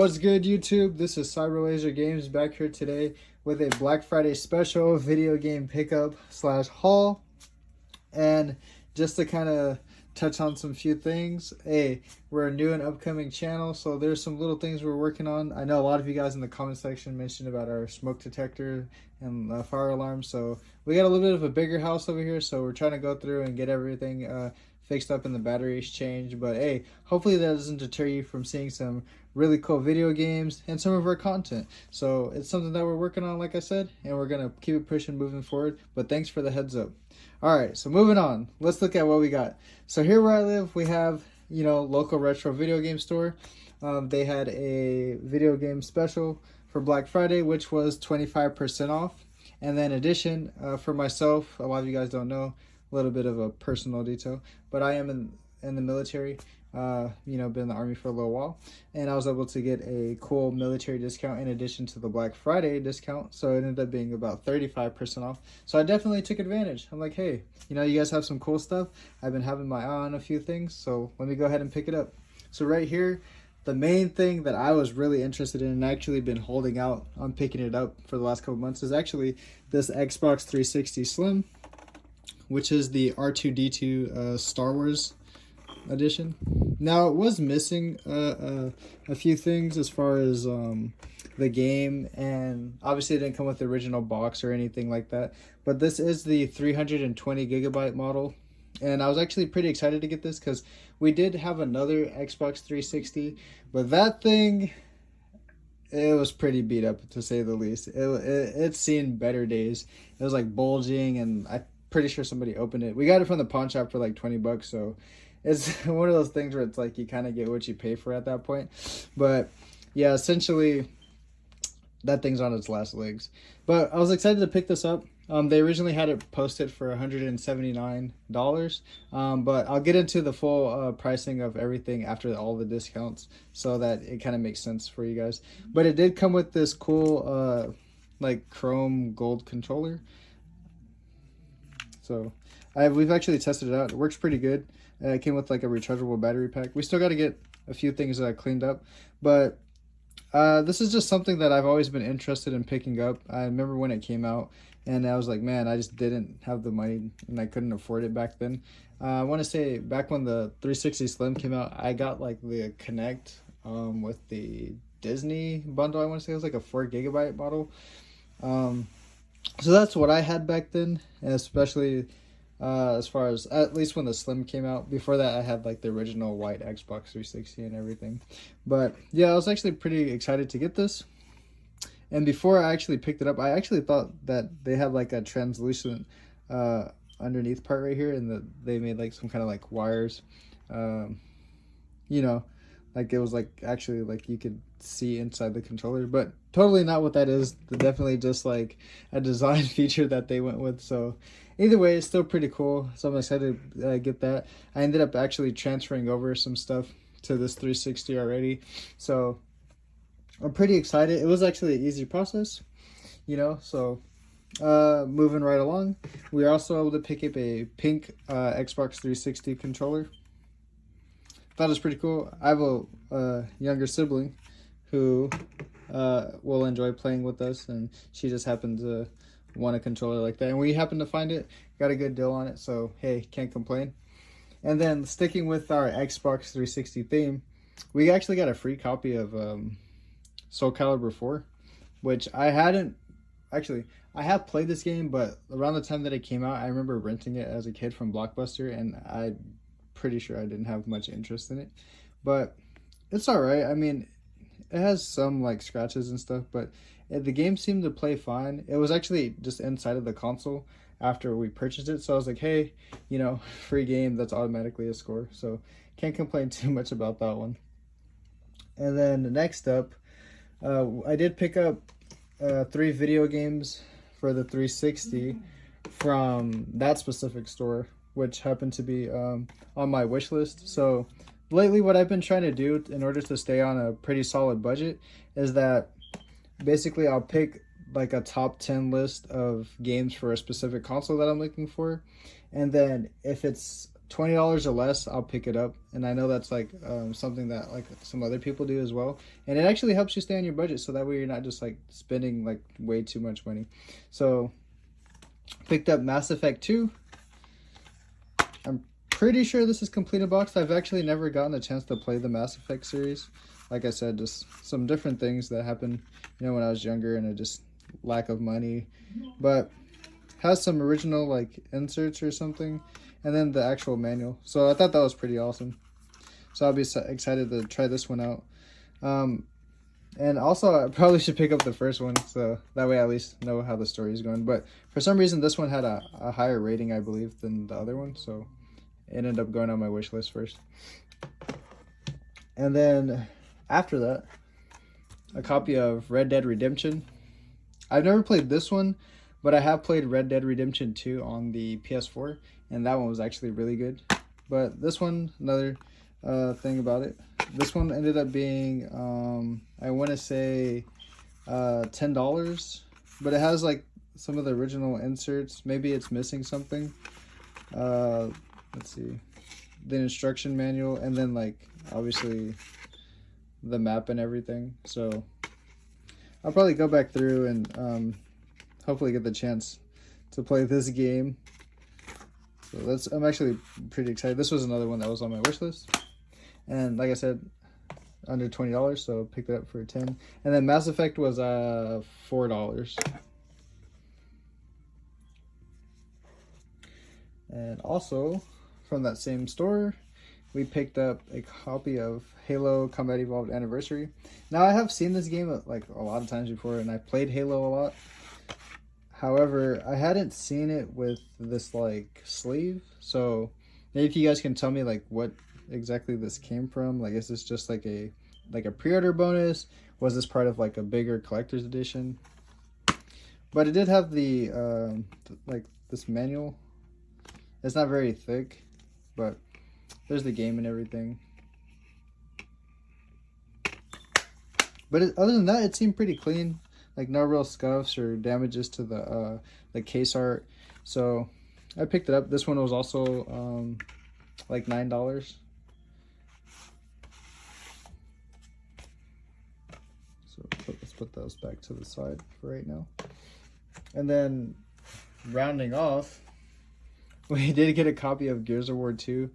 What's good, YouTube? This is CyberLaser Games back here today with a Black Friday special video game pickup slash haul. And just to kind of touch on some few things, hey, we're a new and upcoming channel, so there's some little things we're working on. I know a lot of you guys in the comment section mentioned about our smoke detector and fire alarm, so we got a little bit of a bigger house over here, so we're trying to go through and get everything fixed up and the batteries changed. But hey, hopefully that doesn't deter you from seeing some really cool video games and some of our content. So it's something that we're working on, like I said, and we're gonna keep it pushing moving forward. But thanks for the heads up. All right, so moving on, let's look at what we got. So here where I live, we have, local retro video game store. They had a video game special for Black Friday, which was 25% off. And then in addition, for myself, a lot of you guys don't know, a little bit of a personal detail, but I am in the military. Been in the Army for a little while, and I was able to get a cool military discount in addition to the Black Friday discount, so it ended up being about 35% off. So I definitely took advantage. I'm like, hey, you guys have some cool stuff. I've been having my eye on a few things, so let me go ahead and pick it up. So right here, the main thing that I was really interested in and actually been holding out on picking it up for the last couple months is actually this Xbox 360 Slim, which is the R2-D2 Star Wars edition. Now it was missing a few things as far as the game, and obviously it didn't come with the original box or anything like that, but this is the 320 gigabyte model, and I was actually pretty excited to get this because we did have another Xbox 360, but that thing, it was pretty beat up, to say the least. It's seen better days. It was like bulging, and I'm pretty sure somebody opened it. We got it from the pawn shop for like 20 bucks, so it's one of those things where it's like you kind of get what you pay for at that point. But yeah, essentially that thing's on its last legs. But I was excited to pick this up. They originally had it posted for $179, but I'll get into the full pricing of everything after all the discounts so that it kind of makes sense for you guys. But it did come with this cool like chrome gold controller. So we've actually tested it out. It works pretty good. It came with like a rechargeable battery pack. We still got to get a few things cleaned up, but this is just something that I've always been interested in picking up. I remember when it came out, and I was like, man, I just didn't have the money, and I couldn't afford it back then. I want to say back when the 360 Slim came out, I got like the Kinect with the Disney bundle. I want to say it was like a 4 gigabyte model. So that's what I had back then, and especially as far as at least when the Slim came out. Before that, I had like the original white Xbox 360 and everything. But yeah, I was actually pretty excited to get this. And before I actually picked it up, I actually thought that they had like a translucent underneath part right here, and that they made like some kind of like wires, like it was like actually like you could see inside the controller, but totally not what that is. Definitely just like a design feature that they went with. So either way, it's still pretty cool, so I'm excited to get that. I ended up actually transferring over some stuff to this 360 already, so I'm pretty excited. It was actually an easy process, so moving right along, we were also able to pick up a pink Xbox 360 controller. Thought it was pretty cool. I have a younger sibling who will enjoy playing with us, and she just happened to want a controller like that, and we happened to find it, got a good deal on it, so hey, can't complain. And then sticking with our Xbox 360 theme, we actually got a free copy of Soul Calibur 4, which I hadn't actually. I have played this game, but around the time that it came out, I remember renting it as a kid from Blockbuster, and I pretty sure I didn't have much interest in it, but it's all right. I mean, it has some like scratches and stuff, but the game seemed to play fine. It was actually just inside of the console after we purchased it, so I was like, hey, free game, that's automatically a score, so can't complain too much about that one. And then next up, I did pick up 3 video games for the 360 from that specific store, which happened to be on my wish list. So lately what I've been trying to do in order to stay on a pretty solid budget is that basically I'll pick like a top 10 list of games for a specific console that I'm looking for, and then if it's $20 or less, I'll pick it up. And I know that's like something that like some other people do as well. And it actually helps you stay on your budget, so that way you're not just like spending like way too much money. So picked up Mass Effect 2. I'm pretty sure this is completed box. I've actually never gotten a chance to play the Mass Effect series. Like I said, just some different things that happened, you know, when I was younger, and it just lack of money. But has some original like inserts or something, and then the actual manual. So I thought that was pretty awesome. So I'll be excited to try this one out. And also I probably should pick up the first one, so that way I at least know how the story is going. But for some reason this one had a higher rating, I believe, than the other one, so it ended up going on my wish list first. And then after that, a copy of Red Dead Redemption. I've never played this one, but I have played Red Dead Redemption 2 on the PS4, and that one was actually really good. But this one, another thing about it, this one ended up being, I want to say $10, but it has like some of the original inserts. Maybe it's missing something. Let's see, the instruction manual, and then like obviously the map and everything. So I'll probably go back through and hopefully get the chance to play this game. So I'm actually pretty excited. This was another one that was on my wish list, and like I said, under $20, so picked it up for 10. And then Mass Effect was $4. And also from that same store, we picked up a copy of Halo Combat Evolved Anniversary. Now I have seen this game like a lot of times before, and I played Halo a lot. However, I hadn't seen it with this like sleeve, so maybe if you guys can tell me like what exactly this came from. Like, is this just like a pre-order bonus? Was this part of like a bigger collector's edition? But it did have the like this manual. It's not very thick, but there's the game and everything. But other than that, it seemed pretty clean. Like no real scuffs or damages to the case art. So I picked it up. This one was also like $9. So let's put those back to the side for right now. And then rounding off, we did get a copy of Gears of War 2.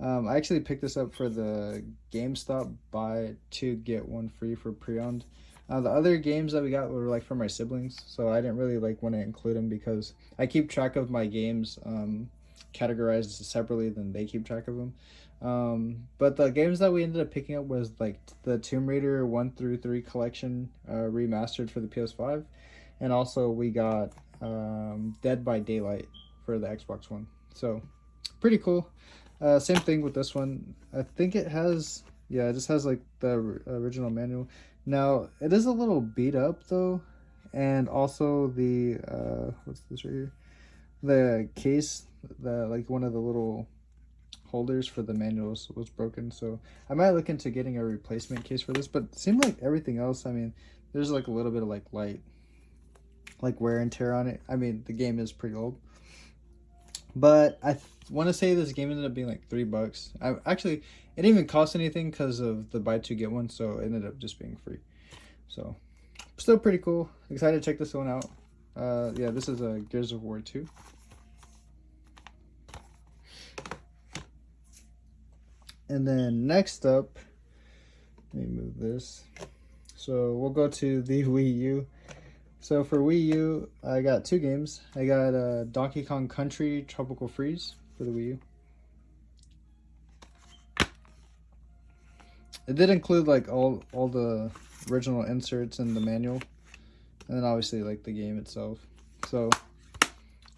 I actually picked this up for the GameStop buy 2 get 1 free for pre-owned. The other games that we got were like from my siblings, so I didn't really like want to include them because I keep track of my games categorized separately than they keep track of them. But the games that we ended up picking up was like the Tomb Raider 1 through 3 collection remastered for the PS5, and also we got Dead by Daylight for the Xbox One. So pretty cool. Same thing with this one. I think it has, yeah, it just has like the original manual. Now it is a little beat up though, and also the what's this right here? The case, the like one of the little holders for the manuals was broken, so I might look into getting a replacement case for this. But it seemed like everything else, I mean, there's like a little bit of like light like wear and tear on it. I mean, the game is pretty old, but I want to say this game ended up being like $3. Actually, it didn't even cost anything because of the buy 2 get 1, so it ended up just being free. So still pretty cool. Excited to check this one out. Yeah, this is a Gears of War 2. And then next up, let me move this. So we'll go to the Wii U. So for Wii U, I got 2 games. I got Donkey Kong Country Tropical Freeze for the Wii U. It did include like all the original inserts and the manual, and then obviously like the game itself. So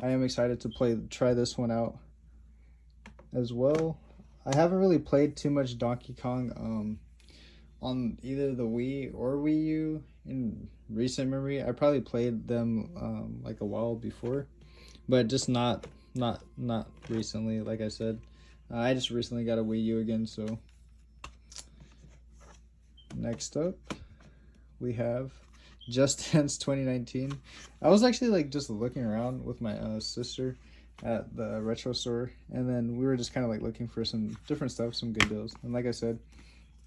I am excited to try this one out as well. I haven't really played too much Donkey Kong on either the Wii or Wii U in recent memory. I probably played them like a while before, but just not recently. Like I said, I just recently got a Wii U again. So next up, we have Just Dance 2019. I was actually like just looking around with my sister, at the retro store, and then we were just kind of like looking for some different stuff, some good deals. And like I said,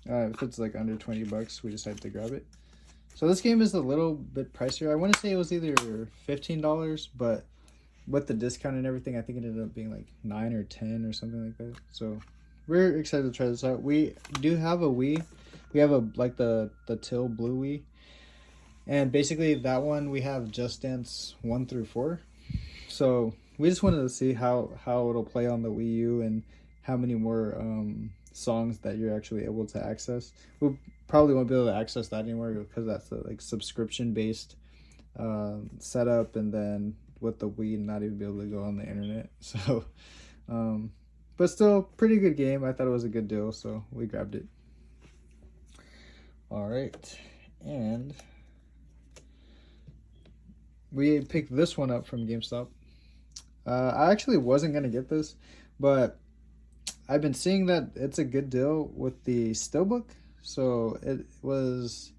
if it's like under 20 bucks, we decided to grab it. So this game is a little bit pricier. I want to say it was either $15, but with the discount and everything, I think it ended up being like 9 or 10 or something like that. So we're excited to try this out. We do have a Wii. We have a like the Till Blue Wii, and basically that one we have Just Dance 1 through 4. So we just wanted to see how it'll play on the Wii U and how many more songs that you're actually able to access. We probably won't be able to access that anymore because that's a like subscription based setup, and then with the Wii not even be able to go on the internet. So but still pretty good game. I thought it was a good deal, so we grabbed it. All right, and we picked this one up from GameStop. I actually wasn't gonna get this, but I've been seeing that it's a good deal with the Steelbook. So it was.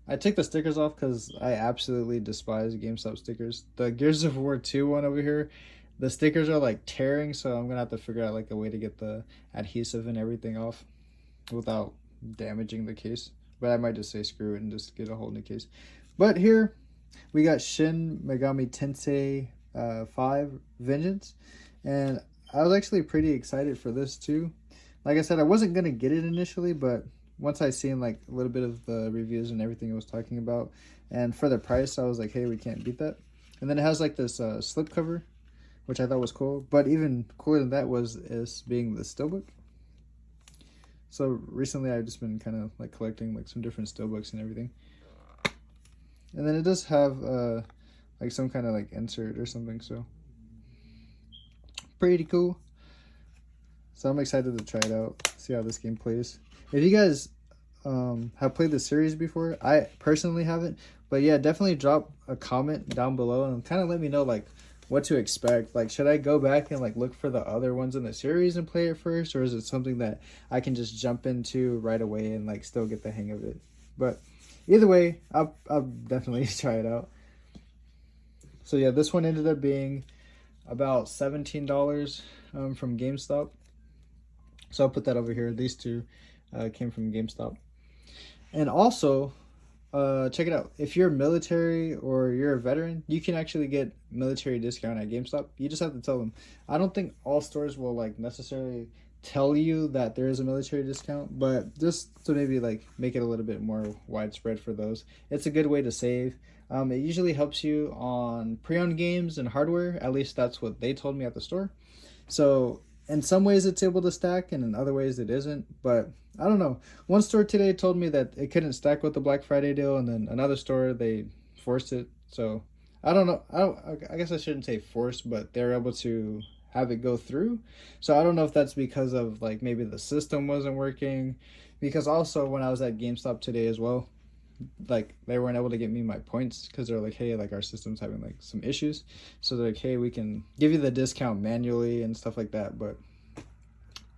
I took the stickers off because I absolutely despise GameStop stickers. The Gears of War 2 one over here, the stickers are like tearing, so I'm gonna have to figure out like a way to get the adhesive and everything off without damaging the case. But I might just say screw it and just get a whole new case. But here we got Shin Megami Tensei 5 Vengeance, and I was actually pretty excited for this too. Like I said, I wasn't gonna get it initially, but once I seen like a little bit of the reviews and everything it was talking about, and for the price, I was like, hey, we can't beat that. And then it has like this slip cover, which I thought was cool. But even cooler than that is being the Steelbook. So recently I've just been kind of like collecting like some different Steelbooks and everything. And then it does have like some kind of like insert or something, so pretty cool. So I'm excited to try it out, see how this game plays. If you guys have played the series before, I personally haven't, but yeah, definitely drop a comment down below and kind of let me know like what to expect. Like, should I go back and like look for the other ones in the series and play it first, or is it something that I can just jump into right away and like still get the hang of it? But either way, I'll definitely try it out. So yeah, this one ended up being about $17 from GameStop. So I'll put that over here. These two came from GameStop. And also, check it out. If you're military or you're a veteran, you can actually get military discount at GameStop. You just have to tell them. I don't think all stores will like necessarily tell you that there is a military discount, but just to maybe like make it a little bit more widespread for those. It's a good way to save. It usually helps you on pre-owned games and hardware. At least that's what they told me at the store. So in some ways it's able to stack, and in other ways it isn't. But I don't know. One store today told me that it couldn't stack with the Black Friday deal, and then another store they forced it. So I don't know. I guess I shouldn't say forced, but they're able to have it go through. So I don't know if that's because of like maybe the system wasn't working. Because also when I was at GameStop today as well, like they weren't able to get me my points because they're like, hey, like our system's having like some issues. So they're like, hey, we can give you the discount manually and stuff like that. But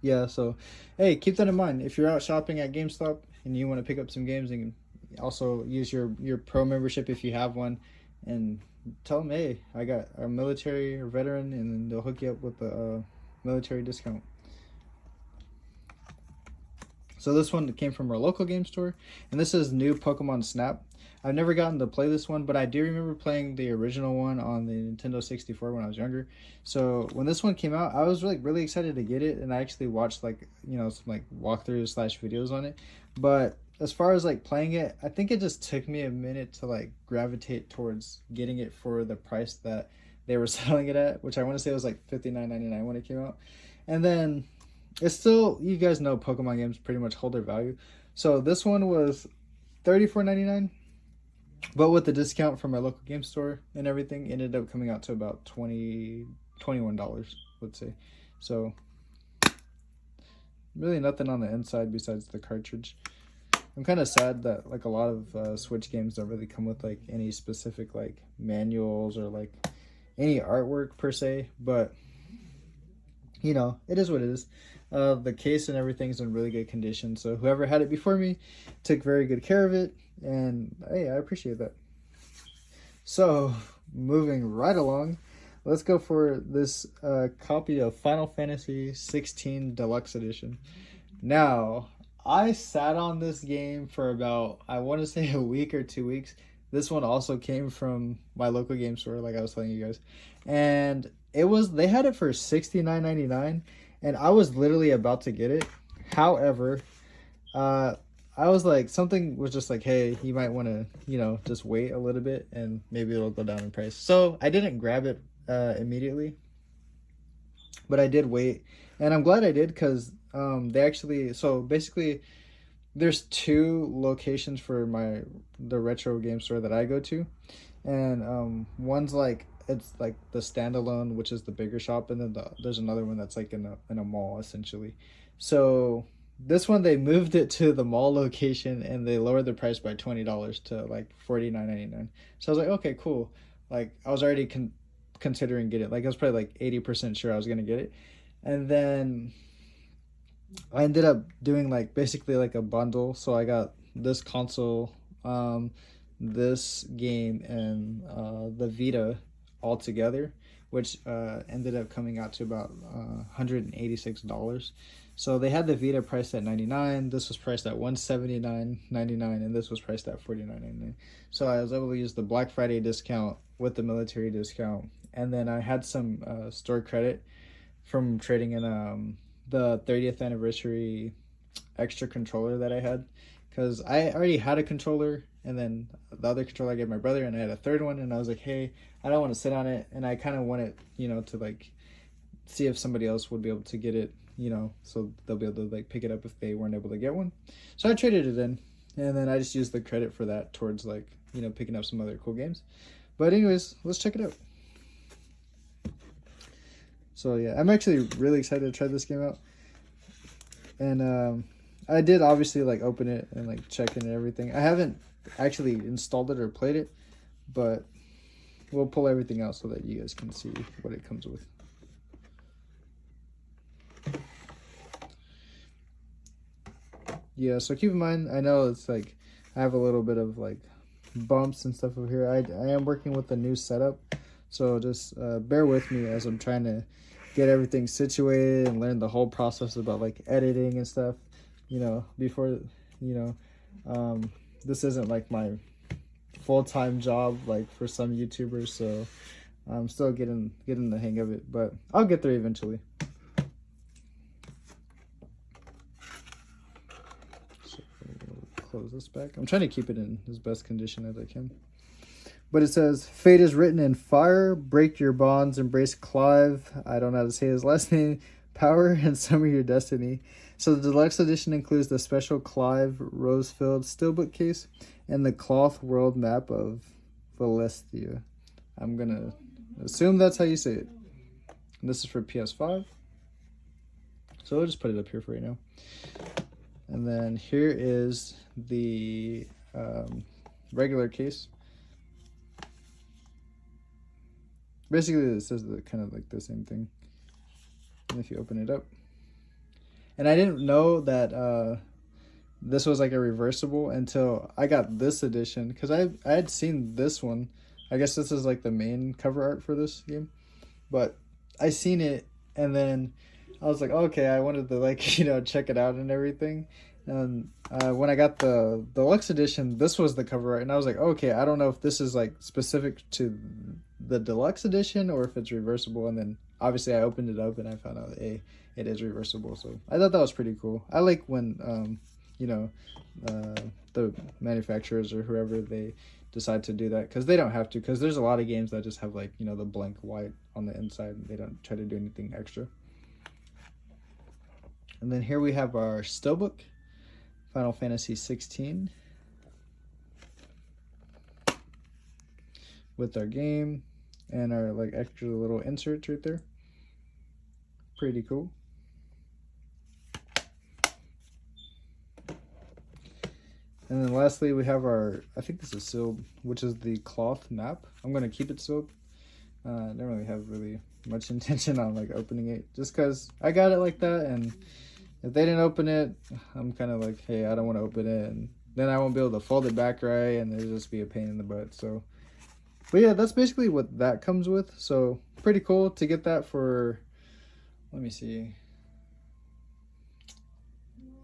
yeah, so hey, keep that in mind. If you're out shopping at GameStop and you want to pick up some games, and also use your pro membership if you have one, and tell them, hey, I got a military or veteran, and then they'll hook you up with the military discount. So this one came from our local game store, and this is new Pokemon Snap. I've never gotten to play this one, but I do remember playing the original one on the Nintendo 64 when I was younger. So when this one came out, I was like really excited to get it, and I actually watched like, you know, some like walkthroughs slash videos on it. But as far as like playing it, I think it just took me a minute to like gravitate towards getting it for the price that they were selling it at, which I want to say was like $59.99 when it came out. And then it's still, you guys know Pokemon games pretty much hold their value. So this one was $34.99, but with the discount from our local game store and everything, it ended up coming out to about $21, let's say. So really nothing on the inside besides the cartridge. I'm kind of sad that like a lot of Switch games don't really come with like any specific like manuals or like any artwork per se, but you know, it is what it is. The case and everything's in really good condition, so whoever had it before me took very good care of it, and hey, I appreciate that. So moving right along, let's go for this copy of Final Fantasy 16 Deluxe Edition. Now, I sat on this game for about, I want to say, a week or 2 weeks. This one also came from my local game store, like I was telling you guys. And they had it for $69.99, and I was literally about to get it. However, I was like, something was just like, hey, you might want to, just wait a little bit and maybe it'll go down in price. So I didn't grab it immediately, but I did wait. And I'm glad I did because they actually, so basically, there's two locations for the retro game store that I go to. And one's like, it's like the standalone, which is the bigger shop, and then there's another one that's like in a mall essentially. So this one they moved it to the mall location and they lowered the price by $20 to like $49.99. So I was like, okay, cool. Like I was already considering getting it. Like I was probably like 80% sure I was gonna get it, and then I ended up doing like basically like a bundle. So I got this console, this game, and the Vita all together, which ended up coming out to about $186. So they had the Vita priced at 99. This was priced at 179.99, and this was priced at 49.99. So I was able to use the Black Friday discount with the military discount, and then I had some store credit from trading in the 30th anniversary extra controller that I had, because I already had a controller, and then the other controller I gave my brother, and I had a third one, and I was like, hey, I don't want to sit on it, and I kind of want it, to like see if somebody else would be able to get it, so they'll be able to like pick it up if they weren't able to get one. So I traded it in, and then I just used the credit for that towards like, picking up some other cool games. But anyways, let's check it out. So yeah, I'm actually really excited to try this game out. And I did obviously like open it and like check it and everything. I haven't actually installed it or played it, but we'll pull everything out so that you guys can see what it comes with. Yeah, so keep in mind, I know it's like I have a little bit of like bumps and stuff over here. I am working with a new setup, so just bear with me as I'm trying to get everything situated and learn the whole process about like editing and stuff, before, this isn't like my full-time job like for some YouTubers, so I'm still getting the hang of it, but I'll get there eventually. So close this back. I'm trying to keep it in as best condition as I can. But it says, fate is written in fire, break your bonds, embrace Clive, I don't know how to say his last name, power, and summer your destiny. So the deluxe edition includes the special Clive rose-filled steelbook case and the cloth world map of Valestia. I'm going to assume that's how you say it. And this is for PS5. So we'll just put it up here for right now. And then here is the regular case. Basically, it says kind of like the same thing. And if you open it up. And I didn't know that this was like a reversible until I got this edition. Because I had seen this one. I guess this is like the main cover art for this game. But I seen it and then I was like, okay, I wanted to like, check it out and everything. And when I got the deluxe edition, this was the cover art. And I was like, okay, I don't know if this is like specific to the deluxe edition or if it's reversible. And then obviously I opened it up and I found out it is reversible. So I thought that was pretty cool. I like when the manufacturers or whoever, they decide to do that, because they don't have to, because there's a lot of games that just have like the blank white on the inside and they don't try to do anything extra. And then here we have our steelbook, Final Fantasy 16, with our game and our like extra little inserts right there. Pretty cool. And then lastly, we have our, I think this is sealed, which is the cloth map. I'm going to keep it sealed. I don't really have much intention on like opening it, just because I got it like that, and if they didn't open it, I'm kind of like, hey, I don't want to open it, and then I won't be able to fold it back right, and it'll just be a pain in the butt. So But yeah, that's basically what that comes with. So pretty cool to get that for, let me see,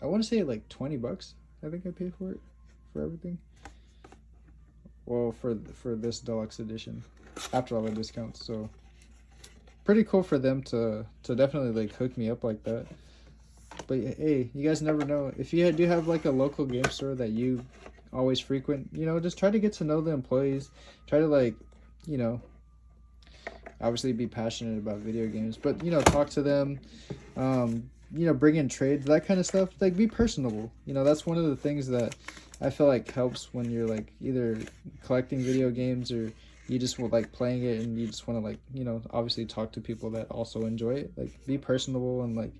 I want to say like 20 bucks. I think I paid for it, for everything. Well, for this deluxe edition, after all the discounts. So pretty cool for them to definitely like hook me up like that. But hey, you guys never know. If you do have like a local game store that you always frequent, you know, just try to get to know the employees. Try to like, you know, obviously be passionate about video games, but you know, talk to them. You know, bring in trades, that kind of stuff. Like, be personable. You know, that's one of the things that I feel like helps when you're like either collecting video games or you just like playing it and you just want to like, you know, obviously talk to people that also enjoy it. Like, be personable and like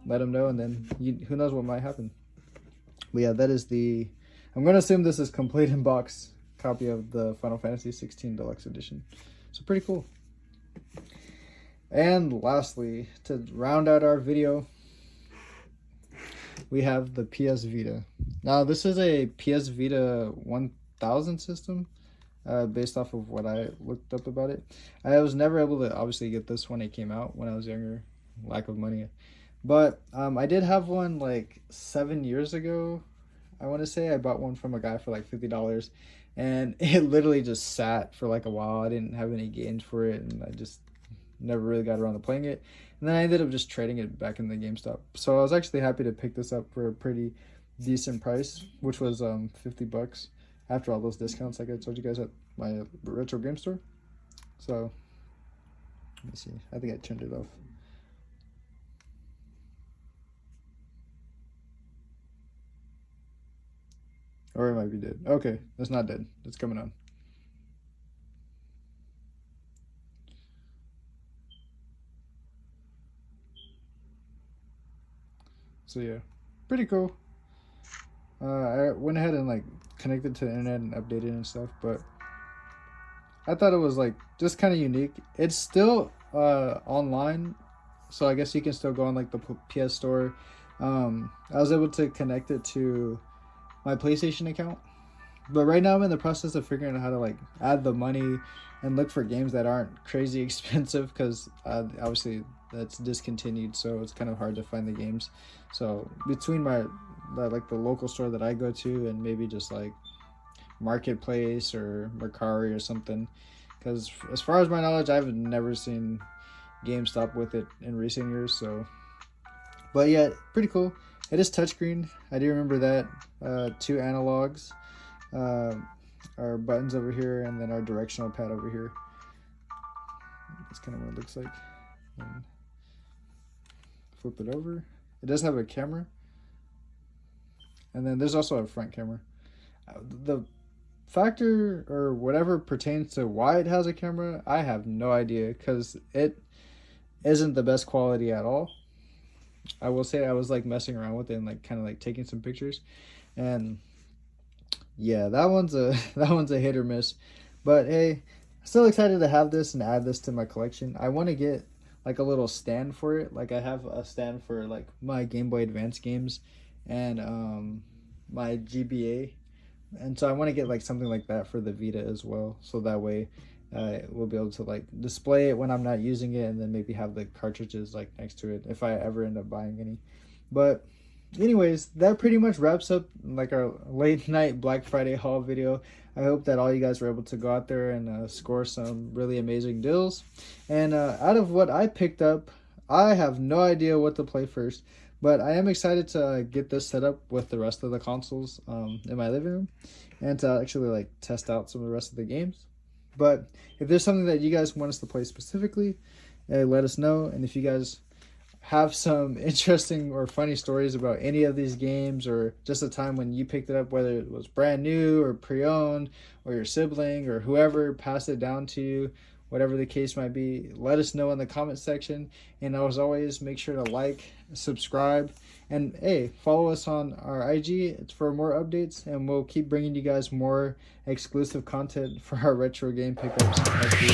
let them know, and then who knows what might happen. But yeah, that is the, I'm gonna assume this is complete in box copy of the Final Fantasy 16 Deluxe Edition. So pretty cool. And lastly, to round out our video, we have the PS Vita. Now, this is a PS Vita 1000 system, based off of what I looked up about it. I was never able to obviously get this when it came out when I was younger, lack of money. But I did have one like 7 years ago. I want to say I bought one from a guy for like $50, and it literally just sat for like a while. I didn't have any games for it, and I just never really got around to playing it. And then I ended up just trading it back in the GameStop. So I was actually happy to pick this up for a pretty decent price, which was 50 bucks after all those discounts like I told you guys at my retro game store. So let me see. I think I turned it off. Or it might be dead. Okay, it's not dead. It's coming on. So yeah, pretty cool. I went ahead and like connected to the internet and updated and stuff, but I thought it was like just kind of unique. It's still online, so I guess you can still go on like the PS Store. I was able to connect it to my PlayStation account, but right now I'm in the process of figuring out how to like add the money and look for games that aren't crazy expensive, because obviously that's discontinued, so it's kind of hard to find the games. So between my like the local store that I go to and maybe just like Marketplace or Mercari or something, because as far as my knowledge, I've never seen GameStop with it in recent years. So, but yeah, pretty cool. It is touchscreen. I do remember that. 2 analogs, our buttons over here, and then our directional pad over here. That's kind of what it looks like. And flip it over. It does have a camera, and then there's also a front camera. The factor or whatever pertains to why it has a camera, I have no idea, because it isn't the best quality at all. I will say I was like messing around with it and like kind of like taking some pictures, and yeah, that one's a that one's a hit or miss. But hey, still excited to have this and add this to my collection. I want to get like a little stand for it. Like, I have a stand for like my Game Boy Advance games and my GBA, and so I want to get like something like that for the Vita as well, so that way we'll be able to like display it when I'm not using it, and then maybe have the cartridges like next to it if I ever end up buying any. But anyways, that pretty much wraps up like our late night Black Friday haul video. I hope that all you guys were able to go out there and score some really amazing deals. And out of what I picked up, I have no idea what to play first, but I am excited to get this set up with the rest of the consoles in my living room, and to actually like test out some of the rest of the games. But if there's something that you guys want us to play specifically, let us know. And if you guys have some interesting or funny stories about any of these games, or just a time when you picked it up, whether it was brand new or pre-owned, or your sibling or whoever passed it down to you, whatever the case might be, let us know in the comment section. And as always, make sure to like, subscribe, and hey, follow us on our IG for more updates, and we'll keep bringing you guys more exclusive content for our retro game pickups as we